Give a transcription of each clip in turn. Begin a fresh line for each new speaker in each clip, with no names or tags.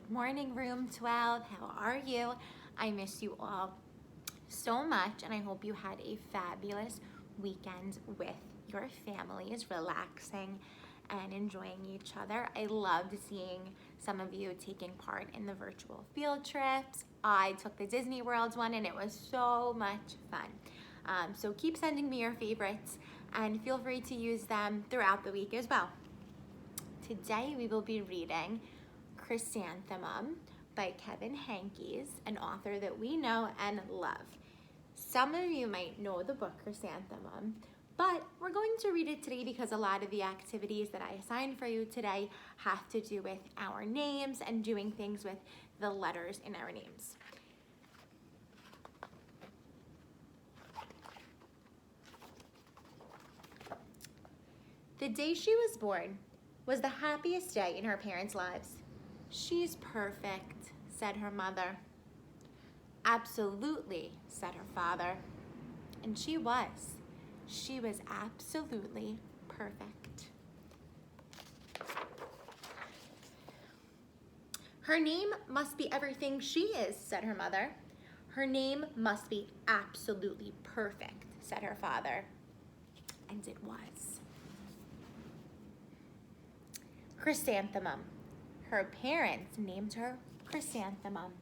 Good morning, room 12. How are you? I miss you all so much, and I hope you had a fabulous weekend with your families, relaxing and enjoying each other. I loved seeing some of you taking part in the virtual field trips. I took the Disney World one, and it was so much fun. So keep sending me your favorites, and feel free to use them throughout the week as well. Today we will be reading Chrysanthemum by Kevin Henkes, an author that we know and love. Some of you might know the book Chrysanthemum, but we're going to read it today because a lot of the activities that I assigned for you today have to do with our names and doing things with the letters in our names. The day she was born was the happiest day in her parents' lives. "She's perfect," said her mother. "Absolutely," said her father. And she was. She was absolutely perfect. "Her name must be everything she is," said her mother. "Her name must be absolutely perfect," said her father. And it was. Chrysanthemum. Her parents named her Chrysanthemum.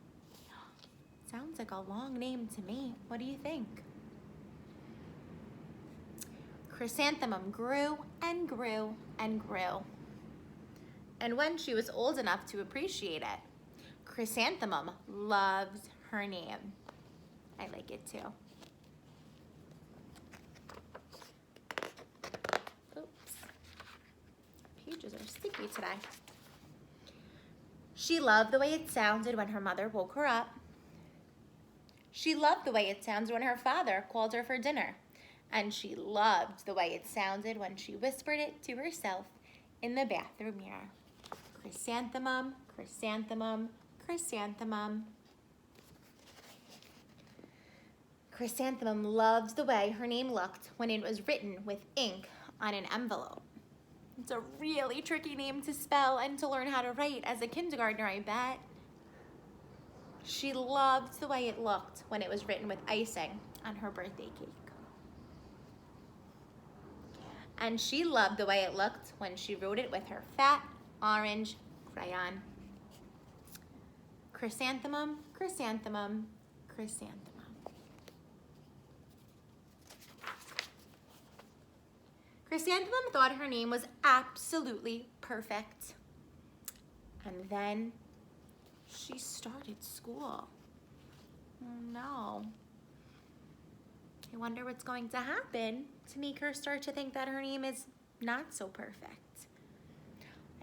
Sounds like a long name to me. What do you think? Chrysanthemum grew and grew and grew. And when she was old enough to appreciate it, Chrysanthemum loves her name. I like it too. Oops. Pages are sticky today. She loved the way it sounded when her mother woke her up. She loved the way it sounded when her father called her for dinner. And she loved the way it sounded when she whispered it to herself in the bathroom mirror. Chrysanthemum, chrysanthemum, chrysanthemum. Chrysanthemum loved the way her name looked when it was written with ink on an envelope. It's a really tricky name to spell and to learn how to write as a kindergartner, I bet. She loved the way it looked when it was written with icing on her birthday cake. And she loved the way it looked when she wrote it with her fat orange crayon. Chrysanthemum, chrysanthemum, chrysanthemum. Chrysanthemum thought her name was absolutely perfect. And then she started school. Oh no. I wonder what's going to happen to make her start to think that her name is not so perfect.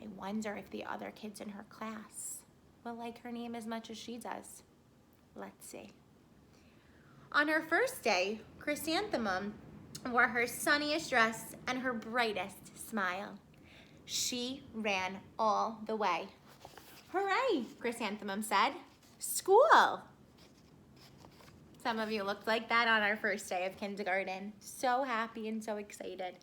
I wonder if the other kids in her class will like her name as much as she does. Let's see. On her first day, Chrysanthemum wore her sunniest dress and her brightest smile. She ran all the way. "Hooray," Chrysanthemum said. "School." Some of you looked like that on our first day of kindergarten. So happy and so excited.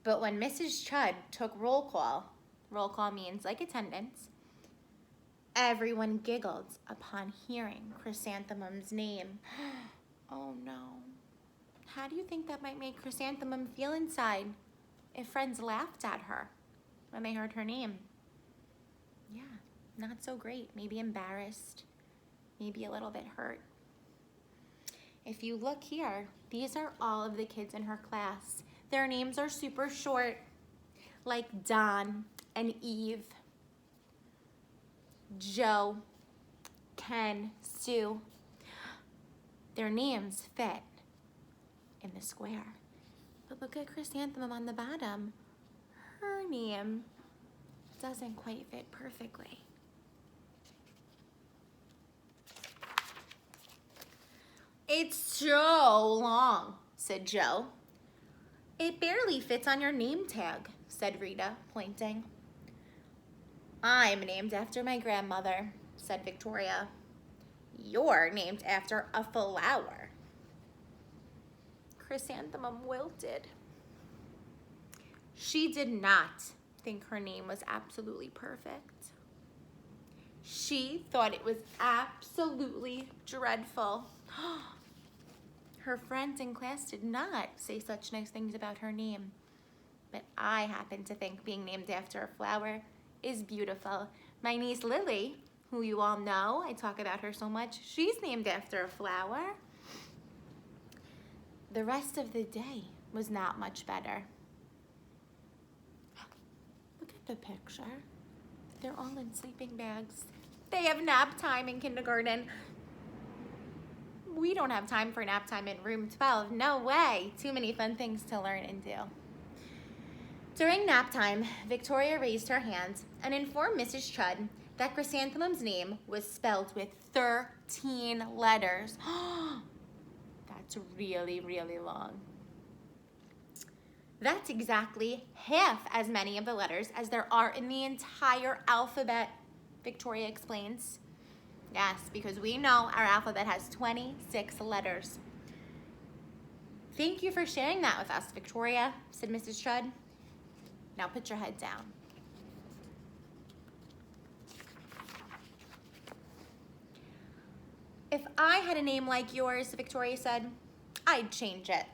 But when Mrs. Chud took roll call means like attendance, everyone giggled upon hearing Chrysanthemum's name. Oh no. How do you think that might make Chrysanthemum feel inside if friends laughed at her when they heard her name? Yeah, not so great. Maybe embarrassed. Maybe a little bit hurt. If you look here, these are all of the kids in her class. Their names are super short, like Don and Eve, Joe, Ken, Sue. Their names fit in the square. But look at Chrysanthemum on the bottom. Her name doesn't quite fit perfectly. "It's so long," said Joe. "It barely fits on your name tag," said Rita, pointing. "I'm named after my grandmother," said Victoria. "You're named after a flower." Chrysanthemum wilted. She did not think her name was absolutely perfect. She thought it was absolutely dreadful. Her friends in class did not say such nice things about her name. But I happen to think being named after a flower is beautiful. My niece Lily, who you all know, I talk about her so much, she's named after a flower. The rest of the day was not much better. Look at the picture. They're all in sleeping bags. They have nap time in kindergarten. We don't have time for nap time in room 12. No way. Too many fun things to learn and do. During nap time, Victoria raised her hand and informed Mrs. Chud that Chrysanthemum's name was spelled with 13 letters. That's really, really long. That's exactly half as many of the letters as there are in the entire alphabet, Victoria explains. Yes, because we know our alphabet has 26 letters. Thank you for sharing that with us, Victoria, said Mrs. Chud. Now put your head down. If I had a name like yours, Victoria said, I'd change it.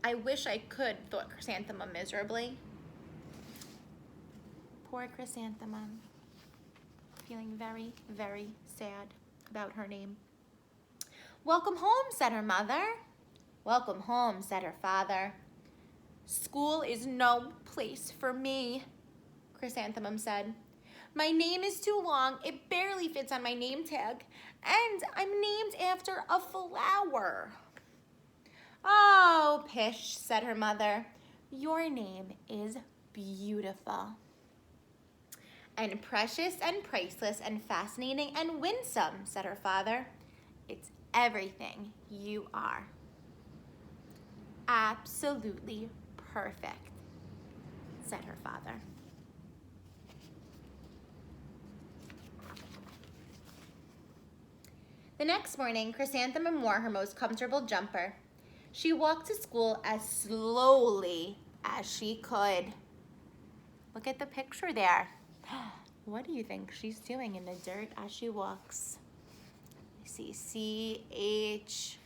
I wish I could, thought Chrysanthemum miserably. Poor Chrysanthemum, feeling very, very sad about her name. Welcome home, said her mother. Welcome home, said her father. School is no place for me, Chrysanthemum said. My name is too long, it barely fits on my name tag, and I'm named after a flower. Oh, pish, said her mother. Your name is beautiful. And precious and priceless and fascinating and winsome, said her father. It's everything you are. Absolutely perfect, said her father. The next morning, Chrysanthemum wore her most comfortable jumper. She walked to school as slowly as she could. Look at the picture there. What do you think she's doing in the dirt as she walks? I see C-H-R-Y-S.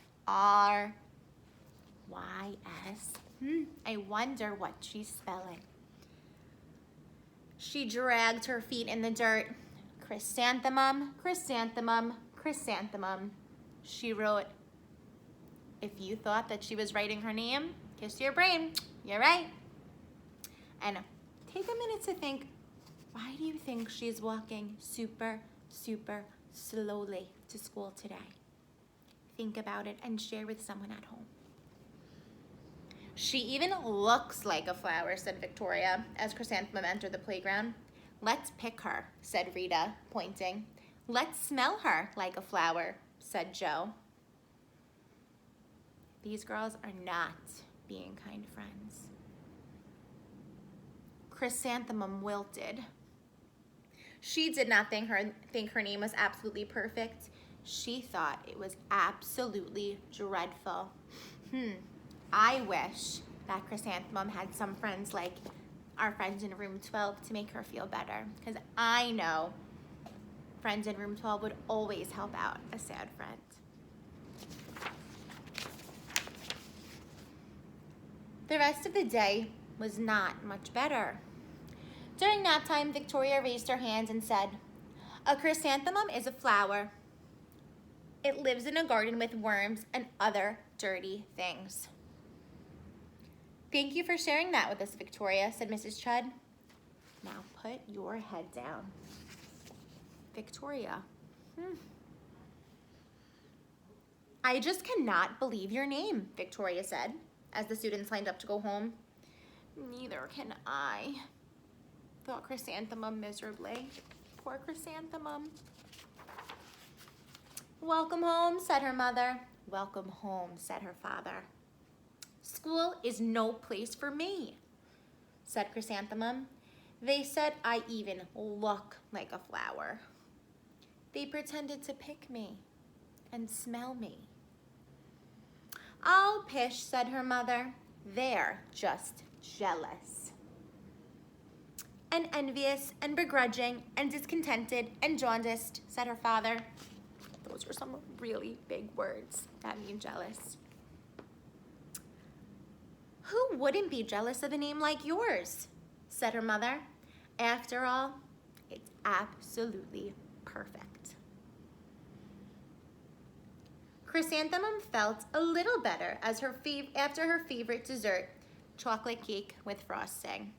I wonder what she's spelling. She dragged her feet in the dirt. Chrysanthemum, chrysanthemum, chrysanthemum. She wrote. If you thought that she was writing her name, kiss your brain. You're right. And take a minute to think, why do you think she's walking super, super slowly to school today? Think about it and share with someone at home. She even looks like a flower, said Victoria, as Chrysanthemum entered the playground. Let's pick her, said Rita, pointing. Let's smell her like a flower, said Joe. These girls are not being kind friends. Chrysanthemum wilted. She did not think her name was absolutely perfect. She thought it was absolutely dreadful. I wish that Chrysanthemum had some friends like our friends in room 12 to make her feel better, because I know friends in room 12 would always help out a sad friend. The rest of the day was not much better. During nap time, Victoria raised her hand and said, a chrysanthemum is a flower. It lives in a garden with worms and other dirty things. Thank you for sharing that with us, Victoria, said Mrs. Chud. Now put your head down. Victoria. I just cannot believe your name, Victoria said, as the students lined up to go home. Neither can I, thought Chrysanthemum miserably. Poor Chrysanthemum. Welcome home, said her mother. Welcome home, said her father. School is no place for me, said Chrysanthemum. They said I even look like a flower. They pretended to pick me and smell me. Oh, pish, said her mother. They're just jealous. and envious and begrudging and discontented and jaundiced, said her father. Those are some really big words that mean jealous. Who wouldn't be jealous of a name like yours? Said her mother. After all, it's absolutely perfect. Chrysanthemum felt a little better as after her favorite dessert, chocolate cake with frosting.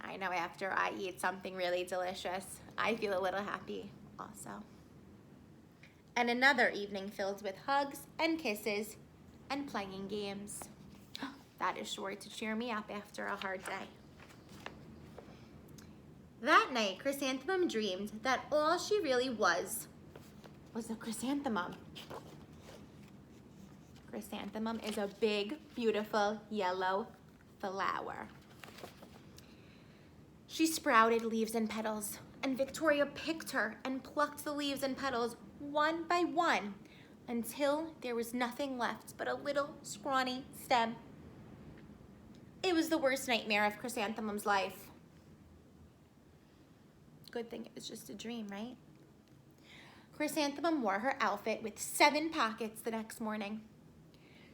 I know after I eat something really delicious, I feel a little happy also. And another evening filled with hugs and kisses and playing games. That is sure to cheer me up after a hard day. That night, Chrysanthemum dreamed that all she really was a chrysanthemum. Chrysanthemum is a big, beautiful, yellow flower. She sprouted leaves and petals, and Victoria picked her and plucked the leaves and petals one by one until there was nothing left but a little scrawny stem. It was the worst nightmare of Chrysanthemum's life. Good thing it was just a dream, right? Chrysanthemum wore her outfit with 7 pockets the next morning.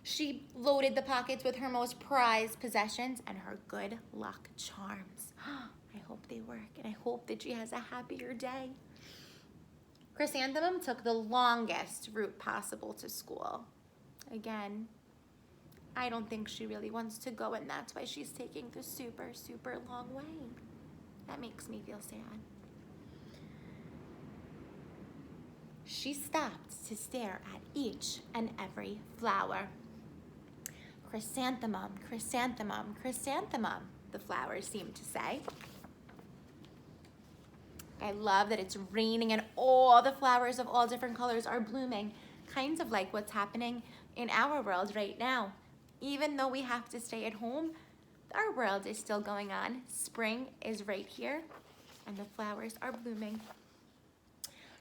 She loaded the pockets with her most prized possessions and her good luck charms. I hope they work, and I hope that she has a happier day. Chrysanthemum took the longest route possible to school. Again, I don't think she really wants to go, and that's why she's taking the super, super long way. That makes me feel sad. She stopped to stare at each and every flower. Chrysanthemum, chrysanthemum, chrysanthemum, the flowers seemed to say. I love that it's raining and all the flowers of all different colors are blooming, kind of like what's happening in our world right now. Even though we have to stay at home, our world is still going on. Spring is right here, and the flowers are blooming.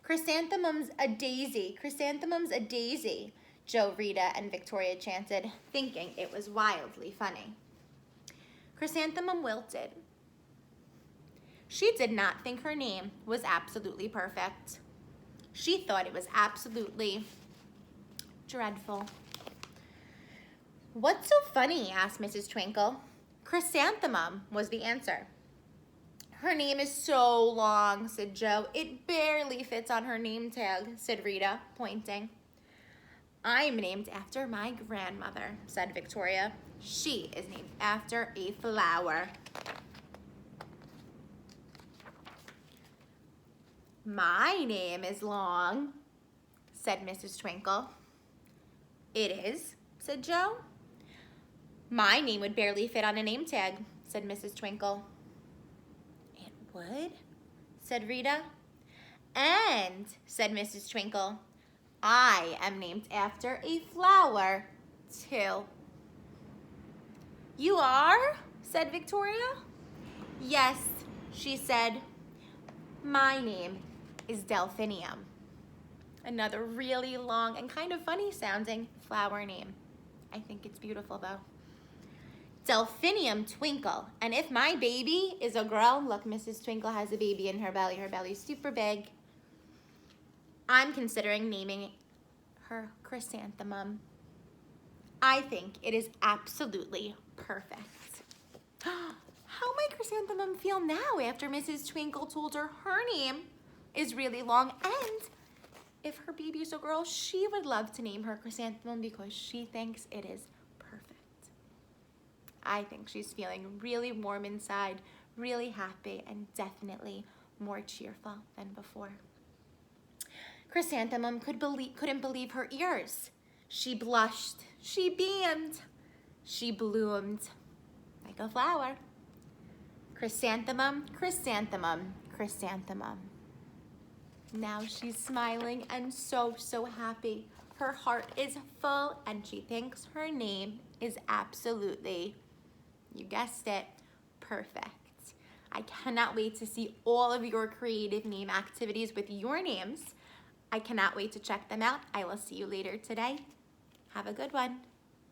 Chrysanthemum's a daisy, chrysanthemum's a daisy, Joe, Rita, and Victoria chanted, thinking it was wildly funny. Chrysanthemum wilted. She did not think her name was absolutely perfect. She thought it was absolutely dreadful. What's so funny? Asked Mrs. Twinkle. Chrysanthemum was the answer. Her name is so long, said Joe. It barely fits on her name tag, said Rita, pointing. I'm named after my grandmother, said Victoria. She is named after a flower. My name is long, said Mrs. Twinkle. It is, said Joe. My name would barely fit on a name tag, said Mrs. Twinkle. It would, said Rita. And, said Mrs. Twinkle, I am named after a flower, too. You are? Said Victoria. Yes, she said. My name is Delphinium. Another really long and kind of funny sounding flower name. I think it's beautiful though. Delphinium Twinkle. And if my baby is a girl, look, Mrs. Twinkle has a baby in her belly. Her belly's super big. I'm considering naming her Chrysanthemum. I think it is absolutely perfect. How might Chrysanthemum feel now after Mrs. Twinkle told her her name is really long, and if her baby's a girl, she would love to name her Chrysanthemum because she thinks it is perfect. I think she's feeling really warm inside, really happy, and definitely more cheerful than before. Chrysanthemum couldn't believe her ears. She blushed, she beamed, she bloomed like a flower. Chrysanthemum, chrysanthemum, chrysanthemum. Now she's smiling and so, so happy. Her heart is full and she thinks her name is absolutely, you guessed it, perfect. I cannot wait to see all of your creative name activities with your names. I cannot wait to check them out. I will see you later today. Have a good one.